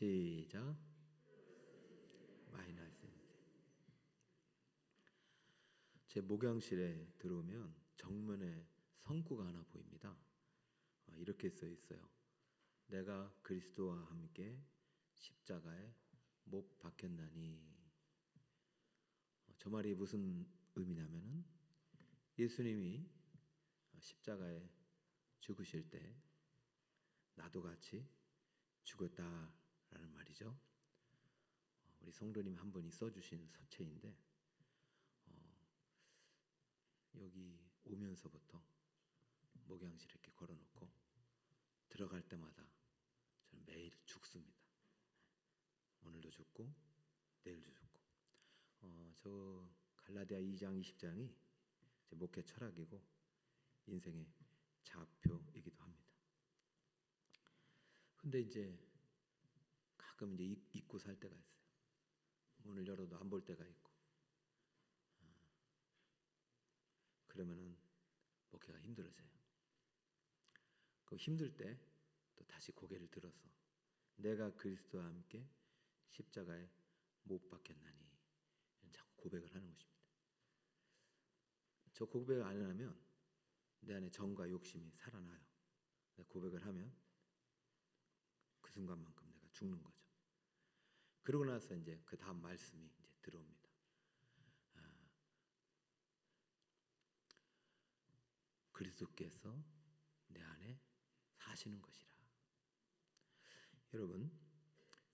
시작. 마이너스 인생. 제 목양실에 들어오면 정면에 성구가 하나 보입니다. 이렇게 써 있어요. 내가 그리스도와 함께 십자가에 못 박혔나니. 저 말이 무슨 의미냐면은 예수님이 십자가에 죽으실 때 나도 같이 죽었다라는 말이죠. 우리 성도님 한 분이 써주신 서체인데 여기 오면서부터 목양실 이렇게 걸어놓고 들어갈 때마다 저는 매일 죽습니다. 오늘도 죽고 내일도 죽고. 저 갈라디아 2장 20장이 제 목회 철학이고 인생의 좌표이기도 합니다. 근데 이제 가끔 이제 잊고 살 때가 있어요. 문을 열어도 안 볼 때가 있고. 그러면은 목회가 힘들어져요. 그 힘들 때 또 다시 고개를 들어서 내가 그리스도와 함께 십자가에 못 박혔나니 자꾸 고백을 하는 것입니다. 저 고백을 안 하면 내 안에 정과 욕심이 살아나요. 고백을 하면 그 순간만큼 내가 죽는 거죠. 그러고 나서 이제 그 다음 말씀이 이제 들어옵니다. 그리스도께서 내 안에 사시는 것이라.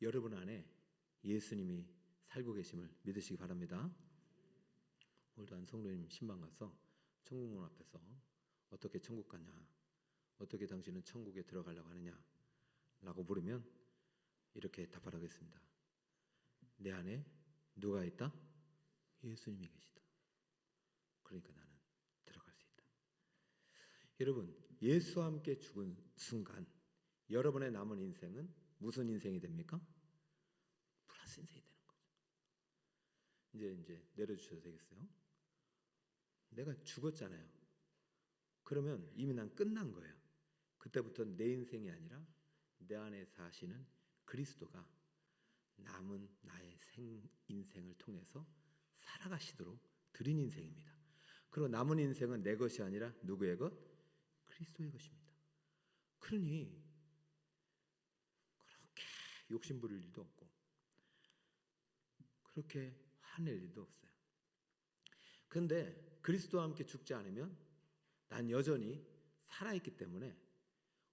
여러분 안에 예수님이 살고 계심을 믿으시기 바랍니다. 오늘도 한 성도님 신방 가서 천국문 앞에서 어떻게 천국 가냐, 어떻게 당신은 천국에 들어가려고 하느냐 라고 물으면 이렇게 답하라겠습니다. 내 안에 누가 있다? 예수님이 계시다. 그러니까 나는 들어갈 수 있다. 여러분, 예수와 함께 죽은 순간 여러분의 남은 인생은 무슨 인생이 됩니까? 플러스 인생이 되는 거죠. 이제 내려주셔도 되겠어요? 내가 죽었잖아요. 그러면 이미 난 끝난 거예요. 그때부터 내 인생이 아니라 내 안에 사시는 그리스도가 남은 나의 인생을 통해서 살아가시도록 드린 인생입니다. 그리고 남은 인생은 내 것이 아니라 누구의 것? 그리스도의 것입니다. 그러니 그렇게 욕심 부릴 일도 없고 그렇게 화낼 일도 없어요. 그런데 그리스도와 함께 죽지 않으면 난 여전히 살아있기 때문에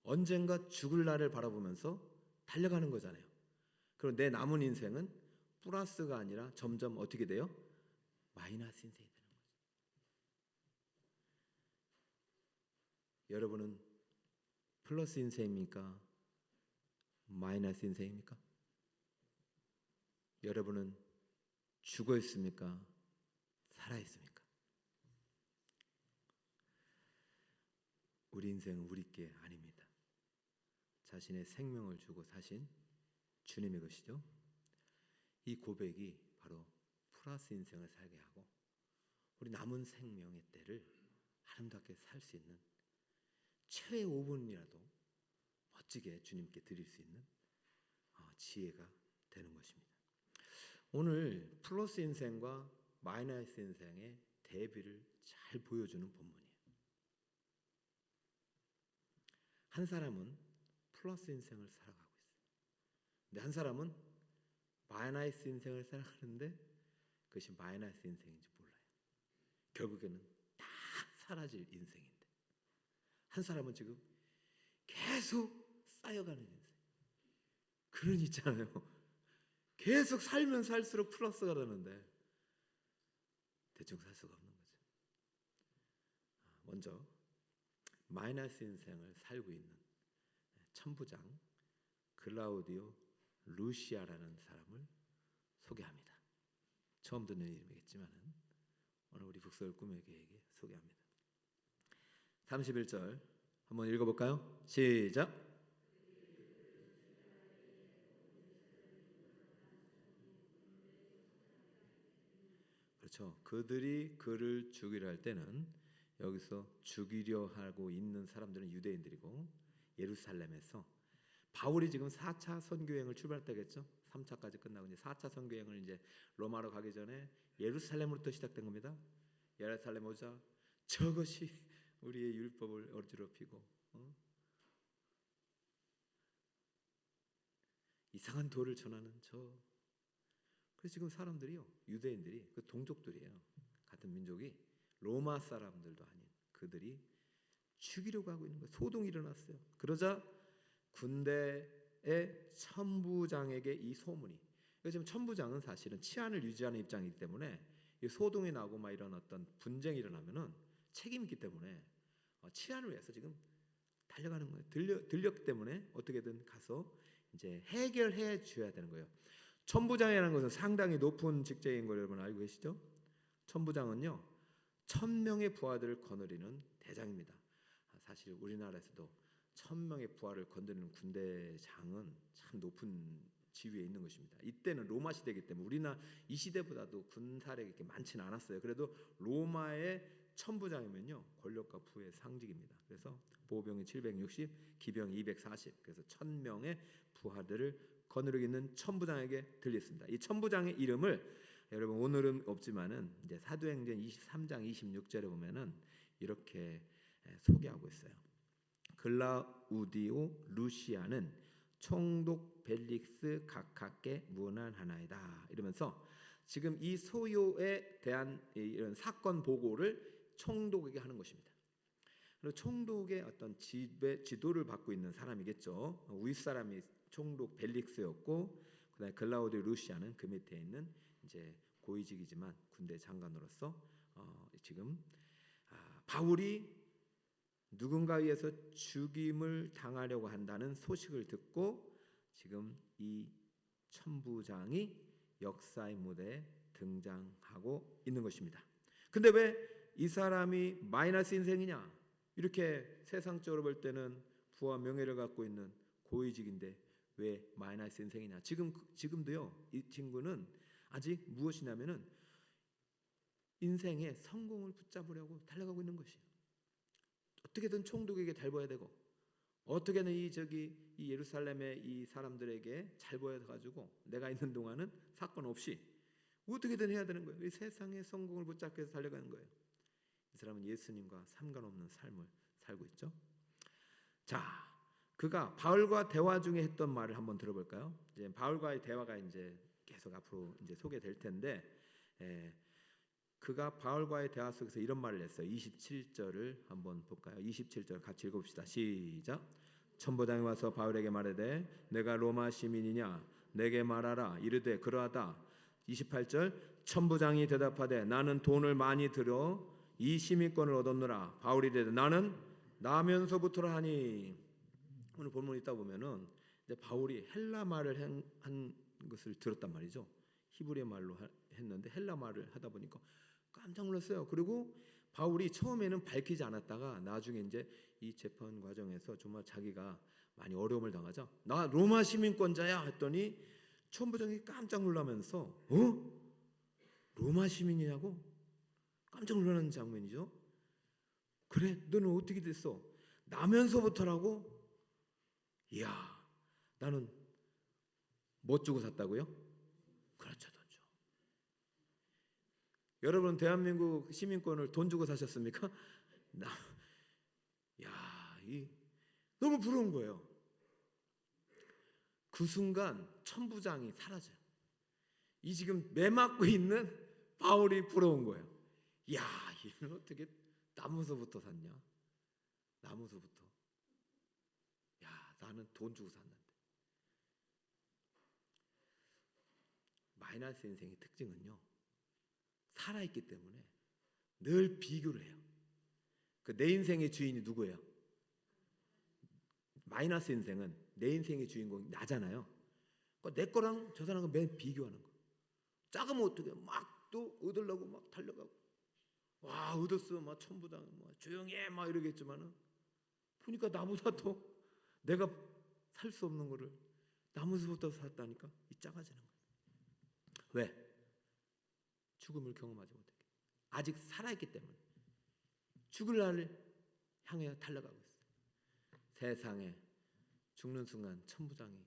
언젠가 죽을 날을 바라보면서 달려가는 거잖아요. 그럼 내 남은 인생은 플러스가 아니라 점점 어떻게 돼요? 마이너스 인생이 되는 거죠. 여러분은 플러스 인생입니까? 마이너스 인생입니까? 여러분은 죽어 있습니까? 살아 있습니까? 우리 인생은 우리 게 아닙니다. 자신의 생명을 주고 사신 주님의 것이죠. 이 고백이 바로 플러스 인생을 살게 하고 우리 남은 생명의 때를 아름답게 살 수 있는 최애 5분이라도 멋지게 주님께 드릴 수 있는 지혜가 되는 것입니다. 오늘 플러스 인생과 마이너스 인생의 대비를 잘 보여주는 본문이에요. 한 사람은 플러스 인생을 살아가고 있어요. 근데 한 사람은 마이너스 인생을 살아가는데 그것이 마이너스 인생인지 몰라요. 결국에는 다 사라질 인생인데 한 사람은 지금 계속 쌓여가는 인생. 그런 있잖아요. 계속 살면 살수록 플러스가 되는데 대충 살 수가 없는 거죠. 먼저 마이너스 인생을 살고 있는 천부장 글라우디오 루시아라는 사람을 소개합니다. 처음 듣는 이름이겠지만 오늘 우리 북서울 꿈의 교회에게 소개합니다. 31절 한번 읽어볼까요? 시작. 그렇죠. 그들이 그를 죽이려 할 때는 여기서 죽이려 하고 있는 사람들은 유대인들이고 예루살렘에서 바울이 지금 4차 선교여행을 출발했다겠죠. 3차까지 끝나고 이제 4차 선교여행을 이제 로마로 가기 전에 예루살렘으로부터 시작된 겁니다. 예루살렘 오자 저것이 우리의 율법을 어지럽히고 이상한 도를 전하는 저. 그래서 지금 사람들이요, 유대인들이 그 동족들이에요. 같은 민족이 로마 사람들도 아닌 그들이 죽이려고 하고 있는 거예요. 소동이 일어났어요. 그러자 군대의 천부장에게 이 소문이. 지금 천부장은 사실은 치안을 유지하는 입장이기 때문에 소동이 나고 막 이런 어떤 분쟁이 일어나면은 책임이 있기 때문에 치안을 위해서 지금 달려가는 거예요. 들렸기 때문에 어떻게든 가서 이제 해결해 줘야 되는 거예요. 천부장이라는 것은 상당히 높은 직책인 걸 여러분 알고 계시죠? 천부장은요 1000명의 부하들을 거느리는 대장입니다. 사실 우리나라에서도 1000명의 부하를 거느리는 군대장은 참 높은 지위에 있는 것입니다. 이때는 로마 시대이기 때문에 우리나라 이 시대보다도 군사력이 이렇게 많지는 않았어요. 그래도 로마의 천부장이면요 권력과 부의 상징입니다. 그래서 보병이 760, 기병이 240, 그래서 1000명의 부하들을 거느리고 있는 천부장에게 들렸습니다. 이 천부장의 이름을 여러분 오늘은 없지만은 이제 사도행전 23장 26절에 보면은 이렇게 소개하고 있어요. 글라우디오 루시아는 총독 벨릭스 각하께 문안하나이다. 이러면서 지금 이 소요에 대한 이런 사건 보고를 총독에게 하는 것입니다. 그리고 총독의 어떤 지도를 받고 있는 사람이겠죠. 윗사람이 총독 벨릭스였고, 그다음에 글라우디오 루시아는 그 밑에 있는 이제 고위직이지만 군대 장관으로서 지금 바울이 누군가에 의해서 죽임을 당하려고 한다는 소식을 듣고 지금 이 천부장이 역사의 무대에 등장하고 있는 것입니다. 근데 왜 이 사람이 마이너스 인생이냐? 이렇게 세상적으로 볼 때는 부와 명예를 갖고 있는 고위직인데 왜 마이너스 인생이냐? 지금도요. 이 친구는 아직 무엇이냐면은 인생의 성공을 붙잡으려고 달려가고 있는 것이에요. 어떻게든 총독에게 잘 보여야 되고, 어떻게든 이 예루살렘의 이 사람들에게 잘 보여 가지고 내가 있는 동안은 사건 없이 어떻게든 해야 되는 거예요. 이 세상의 성공을 붙잡기 위해서 달려가는 거예요. 이 사람은 예수님과 상관없는 삶을 살고 있죠. 자, 그가 바울과 대화 중에 했던 말을 한번 들어볼까요? 이제 바울과의 대화가 이제 계속 앞으로 이제 소개될 텐데, 그가 바울과의 대화 속에서 이런 말을 했어요. 27절을 한번 볼까요? 27절 같이 읽읍시다. 시작. 천부장이 와서 바울에게 말하되 내가 로마 시민이냐? 내게 말하라. 이르되 그러하다. 28절. 천부장이 대답하되 나는 돈을 많이 들여 이 시민권을 얻었노라. 바울이 이르되 나는 나면서부터라 하니. 오늘 본문에 있다 보면은 이제 바울이 헬라 말을 한 것을 들었단 말이죠. 히브리 말로 했는데 헬라 말을 하다 보니까 깜짝 놀랐어요. 그리고 바울이 처음에는 밝히지 않았다가 나중에 이제 이 재판 과정에서 정말 자기가 많이 어려움을 당하자 나 로마 시민권자야 했더니 천부장이 깜짝 놀라면서 로마 시민이냐고 깜짝 놀라는 장면이죠. 그래 너는 어떻게 됐어? 나면서부터라고? 이야 나는 뭐 주고 샀다고요? 그렇죠. 돈 줘. 여러분 대한민국 시민권을 돈 주고 사셨습니까? 너무 부러운 거예요. 그 순간 천부장이 사라져요. 이 지금 매맞고 있는 바울이 부러운 거예요. 이야 얘는 어떻게 나무서부터 샀냐? 나무서부터. 야 나는 돈 주고 샀는데. 마이너스 인생의 특징은요. 살아있기 때문에 늘 비교를 해요. 그 내 인생의 주인이 누구예요? 마이너스 인생은 내 인생의 주인공이 나잖아요. 그러니까 내 거랑 저 사람과 매일 비교하는 거. 작으면 어떻게 막 또 얻으려고 막 달려가고 와 얻었어 막 천부장 막 조용히 해 막 이러겠지만은 보니까 나보다 더 내가 살 수 없는 거를 나무서부터 샀다니까 이 작아지는 거예요. 왜? 죽음을 경험하지 못했기 아직 살아있기 때문에 죽을 날을 향해 달려가고 있어요. 세상에 죽는 순간 천부장이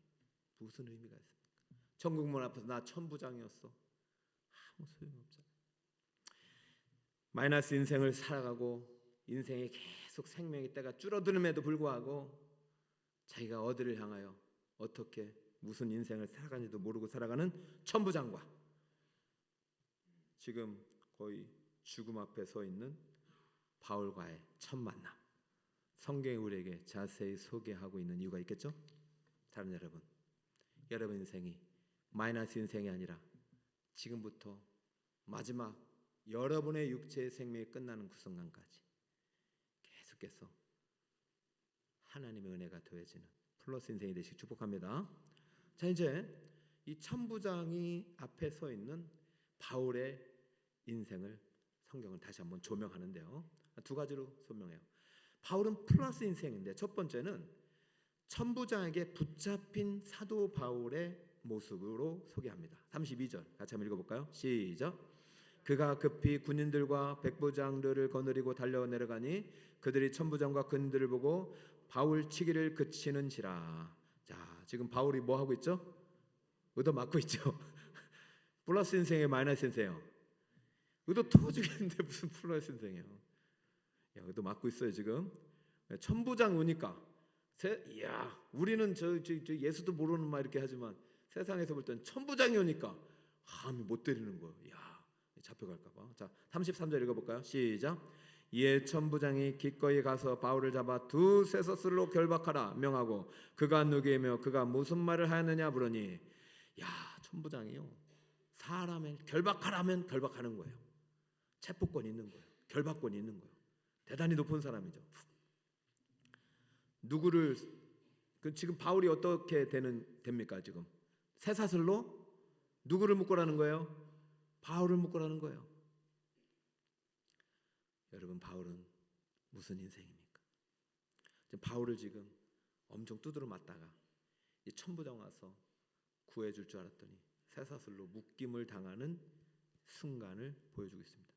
무슨 의미가 있습니까? 천국문 앞에서 나 천부장이었어. 아무 소용없잖아요. 마이너스 인생을 살아가고 인생에 계속 생명의 때가 줄어들음에도 불구하고 자기가 어디를 향하여 어떻게 무슨 인생을 살아가는지도 모르고 살아가는 천부장과 지금 거의 죽음 앞에 서 있는 바울과의 첫 만남, 성경이 우리에게 자세히 소개하고 있는 이유가 있겠죠? 다른 여러분 인생이 마이너스 인생이 아니라 지금부터 마지막 여러분의 육체의 생명이 끝나는 그 순간까지 계속해서 하나님의 은혜가 더해지는 플러스 인생이 되시기 축복합니다. 자, 이제 이 천부장이 앞에 서 있는 바울의 인생을 성경은 다시 한번 조명하는데요. 두 가지로 설명해요. 바울은 플러스 인생인데 첫 번째는 천부장에게 붙잡힌 사도 바울의 모습으로 소개합니다. 32절 같이 한번 읽어볼까요? 시작. 그가 급히 군인들과 백부장들을 거느리고 달려 내려가니 그들이 천부장과 군인들을 보고 바울 치기를 그치는지라. 자, 지금 바울이 뭐 하고 있죠? 의도 맞고 있죠. 플러스 인생이에요, 마이너스 인생이에요? 의도 터지겠는데 무슨 플러스 인생이에요? 야, 의도 맞고 있어요 지금. 천부장 오니까 이야, 우리는 저 예수도 모르는 말 이렇게 하지만 세상에서 볼 때는 천부장이 오니까 감히 못 때리는 거예요. 야, 잡혀갈까 봐. 자, 33절 읽어볼까요? 시작. 이에 천부장이 기꺼이 가서 바울을 잡아 두 쇠서슬로 결박하라 명하고 그가 누구이며 그가 무슨 말을 하였느냐 물으니, 야, 천부장이요, 사람을 결박하라면 결박하는 거예요. 체포권이 있는 거예요. 결박권이 있는 거예요. 대단히 높은 사람이죠. 누구를 지금 바울이 어떻게 됩니까? 지금 쇠사슬로 누구를 묶으라는 거예요? 바울을 묶으라는 거예요. 여러분, 바울은 무슨 인생입니까? 지금 바울을 지금 엄청 두드러 맞다가 이 천부장 와서 구해줄 줄 알았더니 쇠사슬로 묶임을 당하는 순간을 보여주고 있습니다.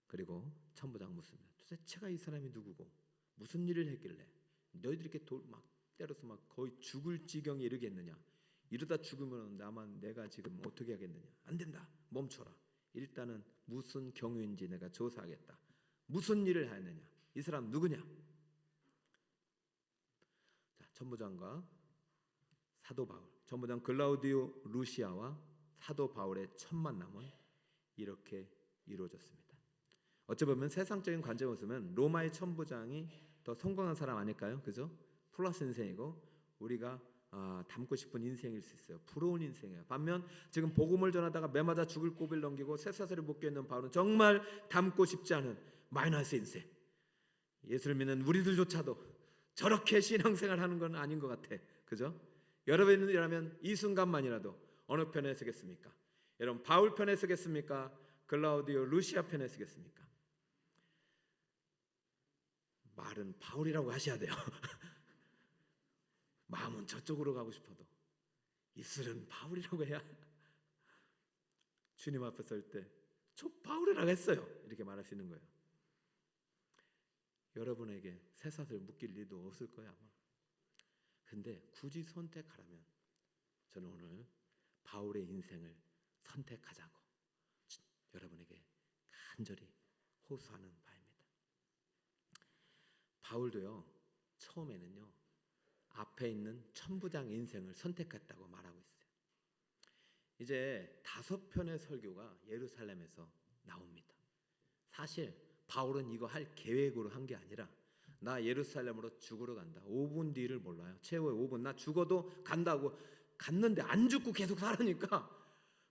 그리고 천부장 묻습니다. 도대체가 이 사람이 누구고 무슨 일을 했길래 너희들이 이렇게 막 때려서 막 거의 죽을 지경에 이르겠느냐? 이러다 죽으면 내가 지금 어떻게 하겠느냐? 안 된다. 멈춰라. 일단은 무슨 경위인지 내가 조사하겠다. 무슨 일을 하였느냐? 이 사람 누구냐? 자, 천부장과 사도 바울, 천부장 글라우디오 루시아와 사도 바울의 첫 만남은 이렇게 이루어졌습니다. 어찌 보면 세상적인 관점을 보면 로마의 천부장이 더 성공한 사람 아닐까요? 그죠? 플러스 인생이고 우리가 닮고 싶은 인생일 수 있어요. 부러운 인생이에요. 반면 지금 복음을 전하다가 매맞아 죽을 고비를 넘기고 쇠사슬에 묶여 있는 바울은 정말 닮고 싶지 않은 마이너스 인생. 예수를 믿는 우리들조차도 저렇게 신앙생활 하는 건 아닌 것 같아. 그죠? 여러분이라면 이 순간만이라도 어느 편에 서겠습니까? 여러분, 바울 편에 서겠습니까? 글라우디오 루시아 편에 서겠습니까? 말은 바울이라고 하셔야 돼요. 마음은 저쪽으로 가고 싶어도 입술은 바울이라고 해야 주님 앞에 설 때 저 바울이라고 했어요 이렇게 말할 수 있는 거예요. 여러분에게 쇠사슬 묶일 일도 없을 거예요 아마. 근데 굳이 선택하라면 저는 오늘 바울의 인생을 선택하자고 여러분에게 간절히 호소하는 바입니다. 바울도요, 처음에는요 앞에 있는 천부장 인생을 선택했다고 말하고 있어요. 이제 5편의 설교가 예루살렘에서 나옵니다. 사실 바울은 이거 할 계획으로 한 게 아니라 나 예루살렘으로 죽으러 간다. 5분 뒤를 몰라요. 최후의 5분. 나 죽어도 간다고 갔는데 안 죽고 계속 살으니까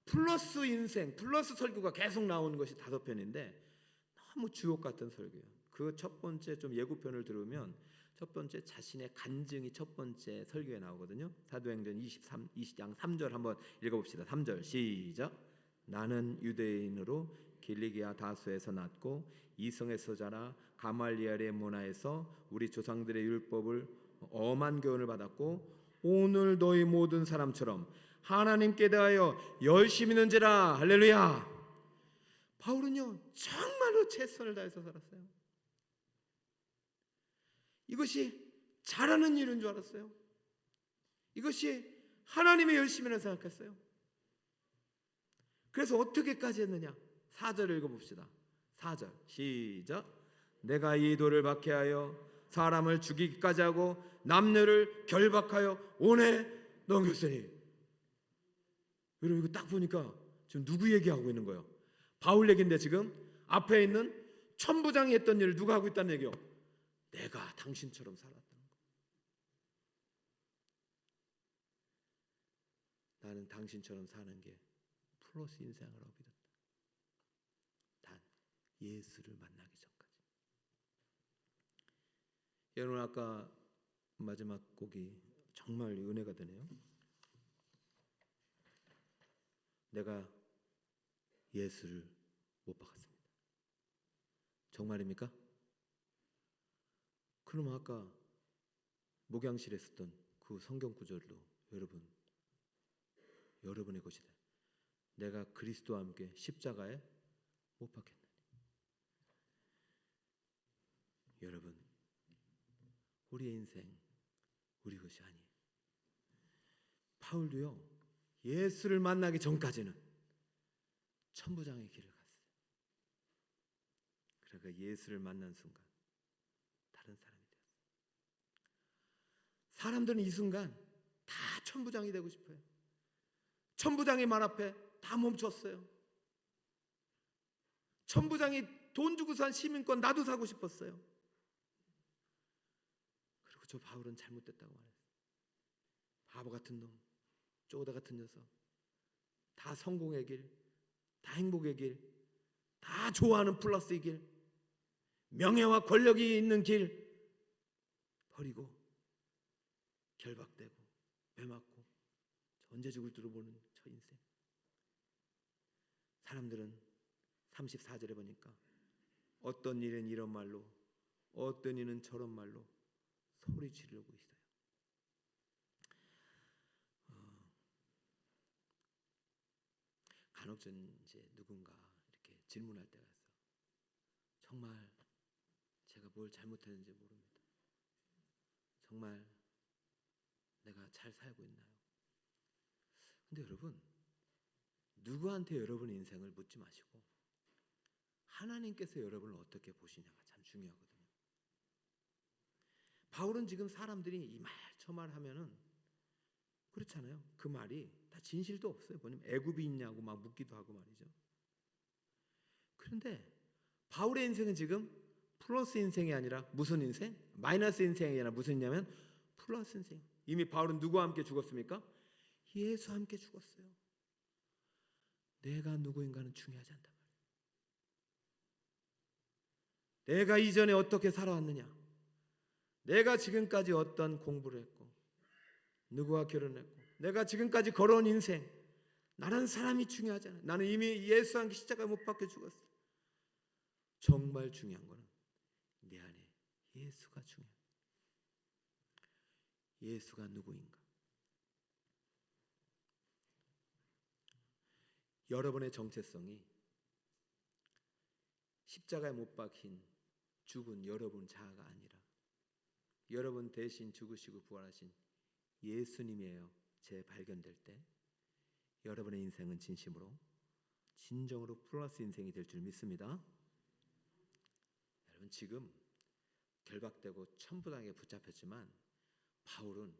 플러스 인생, 플러스 설교가 계속 나오는 것이 5편인데 너무 주옥 같은 설교예요. 그 첫 번째 좀 예고편을 들으면 첫 번째 자신의 간증이 첫 번째 설교에 나오거든요. 사도행전 20장 3절 한번 읽어봅시다. 3절 시작. 나는 유대인으로 길리기아 다소에서 났고 이성에서 자라 가말리엘의 문화에서 우리 조상들의 율법을 엄한 교훈을 받았고 오늘 너희 모든 사람처럼 하나님께 대하여 열심히 있는지라. 할렐루야. 바울은요 정말로 최선을 다해서 살았어요. 이것이 잘하는 일인 줄 알았어요. 이것이 하나님의 열심이라고 생각했어요. 그래서 어떻게까지 했느냐? 4절을 읽어봅시다. 4절 시작. 내가 이 돌을 박해하여 사람을 죽이기까지 하고 남녀를 결박하여 온에 넘겼으니. 여러분 이거 딱 보니까 지금 누구 얘기하고 있는 거예요? 바울 얘기인데 지금 앞에 있는 천부장이 했던 일을 누가 하고 있다는 얘기요? 내가 당신처럼 살았다는 거. 나는 당신처럼 사는 게 플러스 인생이라고 믿었다. 단 예수를 만나기 전까지. 여러분 아까 마지막 곡이 정말 은혜가 되네요. 내가 예수를 못 박았습니다. 정말입니까? 그럼 아까 목양실에 썼던 그 성경 구절도 여러분의 것이다. 내가 그리스도와 함께 십자가에 못 박혔나니. 여러분 우리의 인생 우리 것이 아니에요. 바울도요 예수를 만나기 전까지는 천부장의 길을 갔어요. 그러니까 예수를 만난 순간 다른 사람이 되었어요. 사람들은 이 순간 다 천부장이 되고 싶어요. 천부장의 말 앞에 다 멈췄어요. 천부장이 돈 주고 산 시민권 나도 사고 싶었어요. 그리고 저 바울은 잘못됐다고 말했어요. 바보 같은 놈, 쪼다 같은 녀석, 다 성공의 길, 다 행복의 길, 다 좋아하는 플러스의 길, 명예와 권력이 있는 길 버리고 결박되고 매맞고 언제 죽을 줄을 모르는 저 인생. 사람들은 34절에 보니까 어떤 일은 이런 말로 어떤 일은 저런 말로 소리 지르고 있어요. 간혹 전 이제 누군가 이렇게 질문할 때가 있어. 정말 제가 뭘 잘못했는지 모릅니다. 정말 내가 잘 살고 있나요? 근데 여러분 누구한테 여러분의 인생을 묻지 마시고 하나님께서 여러분을 어떻게 보시냐가 참 중요하거든요. 바울은 지금 사람들이 이 말 저 말 하면은 그렇잖아요. 그 말이 다 진실도 없어요. 뭐냐면 애굽이 있냐고 막 묻기도 하고 말이죠. 그런데 바울의 인생은 지금 플러스 인생이 아니라 무슨 인생? 마이너스 인생이 아니라 무슨 인생이냐면 플러스 인생. 이미 바울은 누구와 함께 죽었습니까? 예수와 함께 죽었어요. 내가 누구인가는 중요하지 않단 말이에요. 내가 이전에 어떻게 살아왔느냐, 내가 지금까지 어떤 공부를 했고 누구와 결혼했고 내가 지금까지 걸어온 인생, 나는 사람이 중요하지 않아요. 나는 이미 예수와 함께 십자가에 못 박혀 죽었어요. 정말 중요한 거는 내 안에 예수가 중요해요. 예수가 누구인가? 여러분의 정체성이 십자가에 못 박힌 죽은 여러분 자아가 아니라 여러분 대신 죽으시고 부활하신 예수님이에요. 재발견될 때 여러분의 인생은 진심으로 진정으로 플러스 인생이 될 줄 믿습니다. 여러분 지금 결박되고 천부장에게 붙잡혔지만 바울은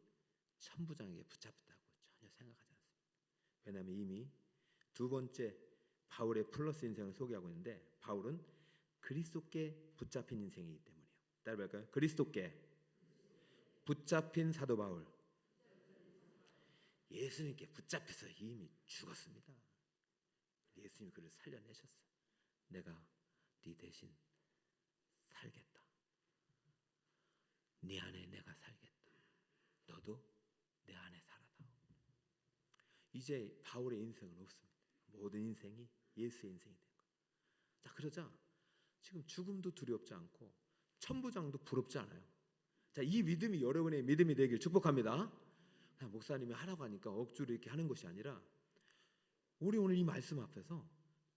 천부장에게 붙잡혔다고 전혀 생각하지 않습니다. 왜냐하면 이미 두 번째 바울의 플러스 인생을 소개하고 있는데 바울은 그리스도께 붙잡힌 인생이기 때문이에요. 따라볼까요? 그리스도께 붙잡힌 사도 바울. 예수님께 붙잡혀서 이미 죽었습니다. 예수님이 그를 살려내셨어요. 내가 네 대신 살겠다. 네 안에 내가 살겠다. 너도 내 안에 살아다. 이제 바울의 인생은 없습니다. 모든 인생이 예수의 인생이 된 거예요. 자, 그러자 지금 죽음도 두렵지 않고 천부장도 부럽지 않아요. 자, 이 믿음이 여러분의 믿음이 되길 축복합니다. 그냥 목사님이 하라고 하니까 억지로 이렇게 하는 것이 아니라 우리 오늘 이 말씀 앞에서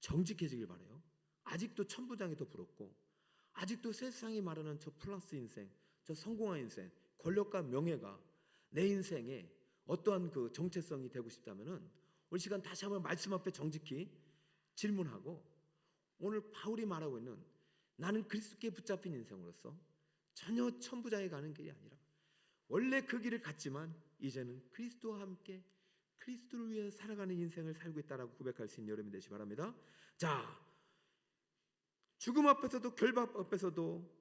정직해지길 바라요. 아직도 천부장이 더 부럽고 아직도 세상이 말하는 저 플러스 인생, 저 성공한 인생, 권력과 명예가 내 인생에 어떠한 그 정체성이 되고 싶다면은 오늘 시간 다시 한번 말씀 앞에 정직히 질문하고, 오늘 바울이 말하고 있는 나는 그리스도께 붙잡힌 인생으로서 전혀 천부장에 가는 길이 아니라 원래 그 길을 갔지만 이제는 그리스도와 함께 그리스도를 위해 살아가는 인생을 살고 있다라고 고백할 수 있는 여러분이 되시기 바랍니다. 자, 죽음 앞에서도 결박 앞에서도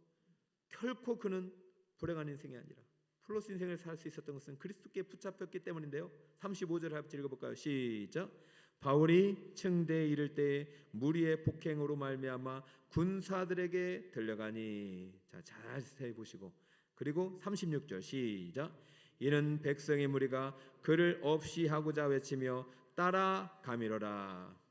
결코 그는 불행한 인생이 아니라 플러스 인생을 살 수 있었던 것은 그리스도께 붙잡혔기 때문인데요. 35절 같이 읽어볼까요? 시작. 바울이 층대에 이를 때에 무리의 폭행으로 말미암아 군사들에게 들려가니. 자, 자세히 보시고, 그리고 36절 시작. 이는 백성의 무리가 그를 없이 하고자 외치며 따라가미로라.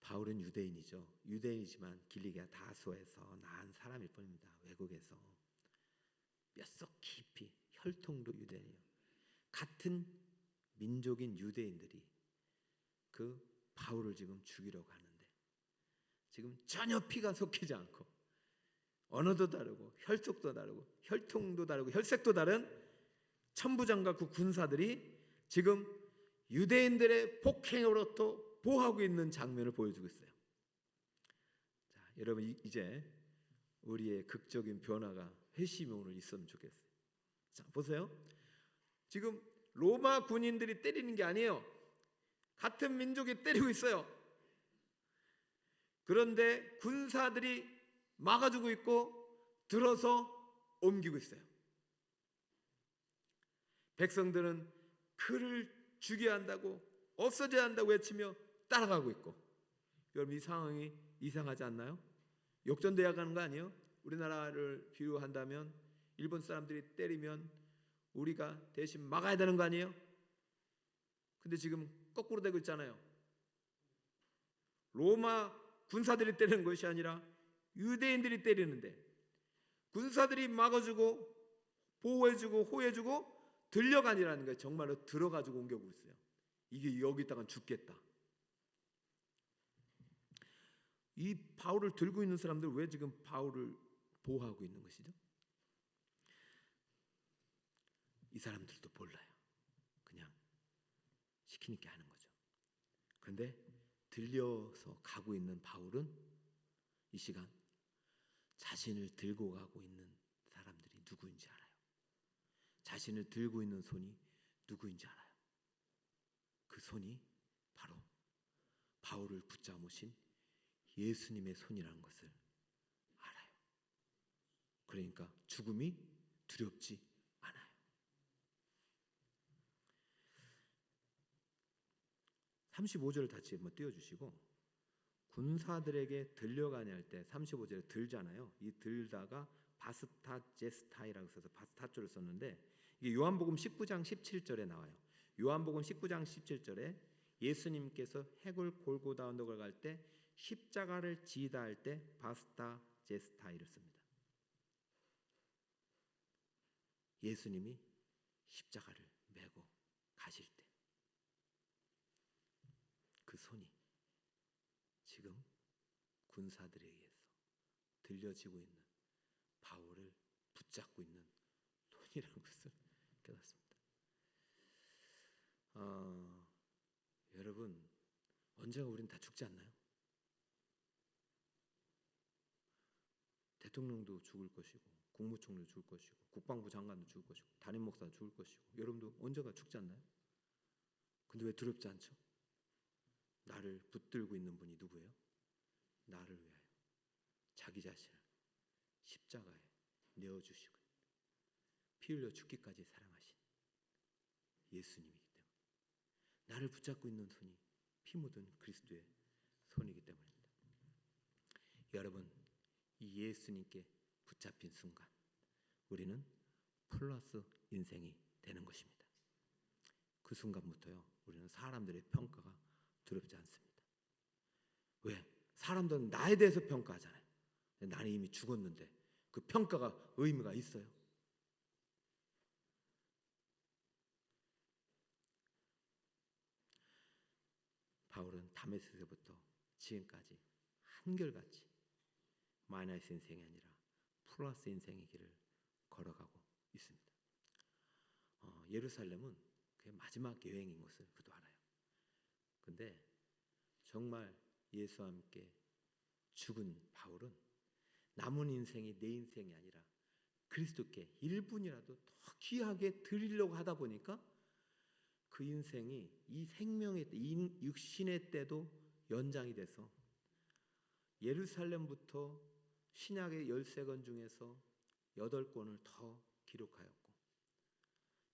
바울은 유대인이죠. 유대인이지만 길리기아 다소에서 난 사람일 뿐입니다. 외국에서 뼛속 깊이 혈통도 유대인이에요. 같은 민족인 유대인들이 그 바울을 지금 죽이려고 하는데 지금 전혀 피가 섞이지 않고 언어도 다르고 혈통도 다르고 혈통도 다르고 혈색도 다른 천부장과 그 군사들이 지금 유대인들의 폭행으로부터 보호하고 있는 장면을 보여주고 있어요. 자, 여러분 이제 우리의 극적인 변화가 회심이 오늘 있으면 좋겠어요. 자, 보세요. 지금 로마 군인들이 때리는 게 아니에요. 같은 민족이 때리고 있어요. 그런데 군사들이 막아주고 있고 들어서 옮기고 있어요. 백성들은 그를 죽여야 한다고, 없어져야 한다고 외치며 따라가고 있고. 여러분 이 상황이 이상하지 않나요? 역전돼야 가는 거 아니에요? 우리나라를 비유한다면 일본 사람들이 때리면 우리가 대신 막아야 되는 거 아니에요? 근데 지금 거꾸로 되고 있잖아요. 로마 군사들이 때리는 것이 아니라 유대인들이 때리는데 군사들이 막아주고 보호해주고 호해주고 들려가니라는 거예요. 정말로 들어가지고 옮겨오고 있어요. 이게 여기 있다간 죽겠다. 이 바울을 들고 있는 사람들 왜 지금 바울을 보호하고 있는 것이죠? 이 사람들도 몰라요. 그냥 시키니까 하는 거죠. 그런데 들려서 가고 있는 바울은 이 시간 자신을 들고 가고 있는 사람들이 누구인지 알아요. 자신을 들고 있는 손이 누구인지 알아요. 그 손이 바로 바울을 붙잡으신 예수님의 손이라는 것을 알아요. 그러니까 죽음이 두렵지 않아요. 35절을 다시 한번 띄워주시고, 군사들에게 들려가냐 할 때 35절에 들잖아요. 이 들다가 바스타제스타이라고 써서 바스타조를 썼는데 이게 요한복음 19장 17절에 나와요. 요한복음 19장 17절에 예수님께서 해골 골고다 언덕을 갈 때 십자가를 지다 할 때 바스타제스타이를 씁니다. 예수님이 십자가를 메고 가실 때 그 손이 지금 군사들에 의해서 들려지고 있는 바울을 붙잡고 있는 손이라는 것을 깨닫습니다. 여러분 언젠가 우리는 다 죽지 않나요? 대통령도 죽을 것이고 국무총리도 죽을 것이고 국방부 장관도 죽을 것이고 담임 목사도 죽을 것이고 여러분도 언젠가 죽지 않나요? 근데 왜 두렵지 않죠? 나를 붙들고 있는 분이 누구예요? 나를 위하여 자기 자신을 십자가에 내어주시고 피 흘려 죽기까지 사랑하신 예수님이기 때문에 나를 붙잡고 있는 손이 피 묻은 그리스도의 손이기 때문입니다. 여러분 이 예수님께 붙잡힌 순간 우리는 플러스 인생이 되는 것입니다. 그 순간부터요 우리는 사람들의 평가가 두렵지 않습니다. 왜? 사람들은 나에 대해서 평가하잖아요. 나는 이미 죽었는데 그 평가가 의미가 있어요? 바울은 다메섹에서부터 지금까지 한결같이 마이너스 인생이 아니라 플러스 인생의 길을 걸어가고 있습니다. 예루살렘은 그의 마지막 여행인 것을 그도 알아요. 근데 정말 예수와 함께 죽은 바울은 남은 인생이 내 인생이 아니라 그리스도께 1분이라도 더 귀하게 드리려고 하다 보니까 그 인생이 이 생명의 때, 이 육신의 때도 연장이 돼서 예루살렘부터 신약의 13권 중에서 8권을 더 기록하였고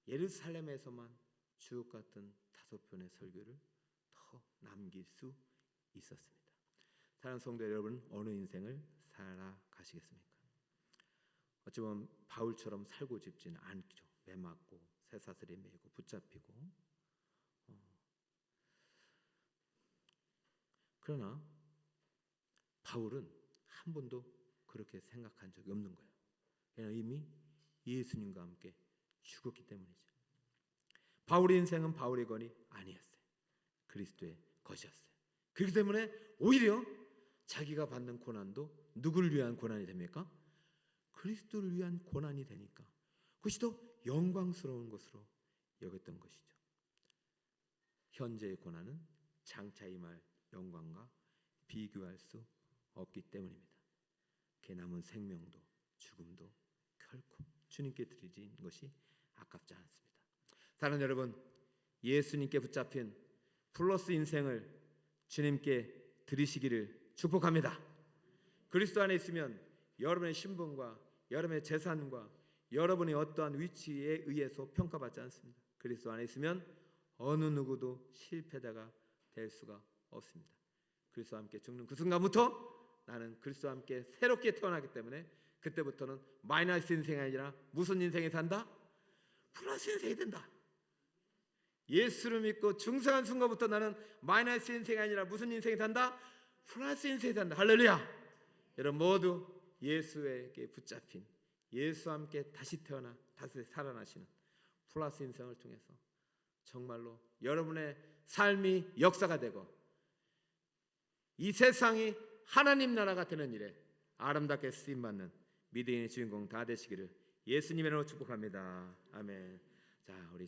예루살렘에서만 주옥 같은 5편의 설교를 더 남길 수 있었습니다. 사랑하는 성도 여러분, 어느 인생을 살아가시겠습니까? 어찌 보면 바울처럼 살고 싶지는 않죠. 매맞고 쇠사슬에 매고 붙잡히고. 그러나 바울은 한 번도 그렇게 생각한 적이 없는 거예요. 그냥 이미 예수님과 함께 죽었기 때문이죠. 바울의 인생은 바울의 것이 아니었어요. 그리스도의 것이었어요. 그렇기 때문에 오히려 자기가 받는 고난도 누구를 위한 고난이 됩니까? 그리스도를 위한 고난이 되니까 그것이 더 영광스러운 것으로 여겼던 것이죠. 현재의 고난은 장차 임할 영광과 비교할 수 없기 때문입니다. 그 남은 생명도 죽음도 결코 주님께 드리는 것이 아깝지 않습니다. 사랑하는 여러분, 예수님께 붙잡힌 플러스 인생을 주님께 드리시기를 축복합니다. 그리스도 안에 있으면 여러분의 신분과 여러분의 재산과 여러분의 어떠한 위치에 의해서 평가받지 않습니다. 그리스도 안에 있으면 어느 누구도 실패자가 될 수가 없습니다. 그리스도와 함께 죽는 그 순간부터 나는 그리스도와 함께 새롭게 태어나기 때문에 그때부터는 마이너스 인생이 아니라 무슨 인생에 산다? 플러스 인생이 된다. 예수를 믿고 중생한 순간부터 나는 마이너스 인생이 아니라 무슨 인생에 산다? 플러스 인생에 산다. 할렐루야. 여러분 모두 예수에게 붙잡힌 예수와 함께 다시 태어나 다시 살아나시는 플러스 인생을 통해서 정말로 여러분의 삶이 역사가 되고 이 세상이 하나님 나라가 되는 일에 아름답게 쓰임받는 믿음의 주인공 다 되시기를 예수님의 이름으로 축복합니다. 아멘. 자, 우리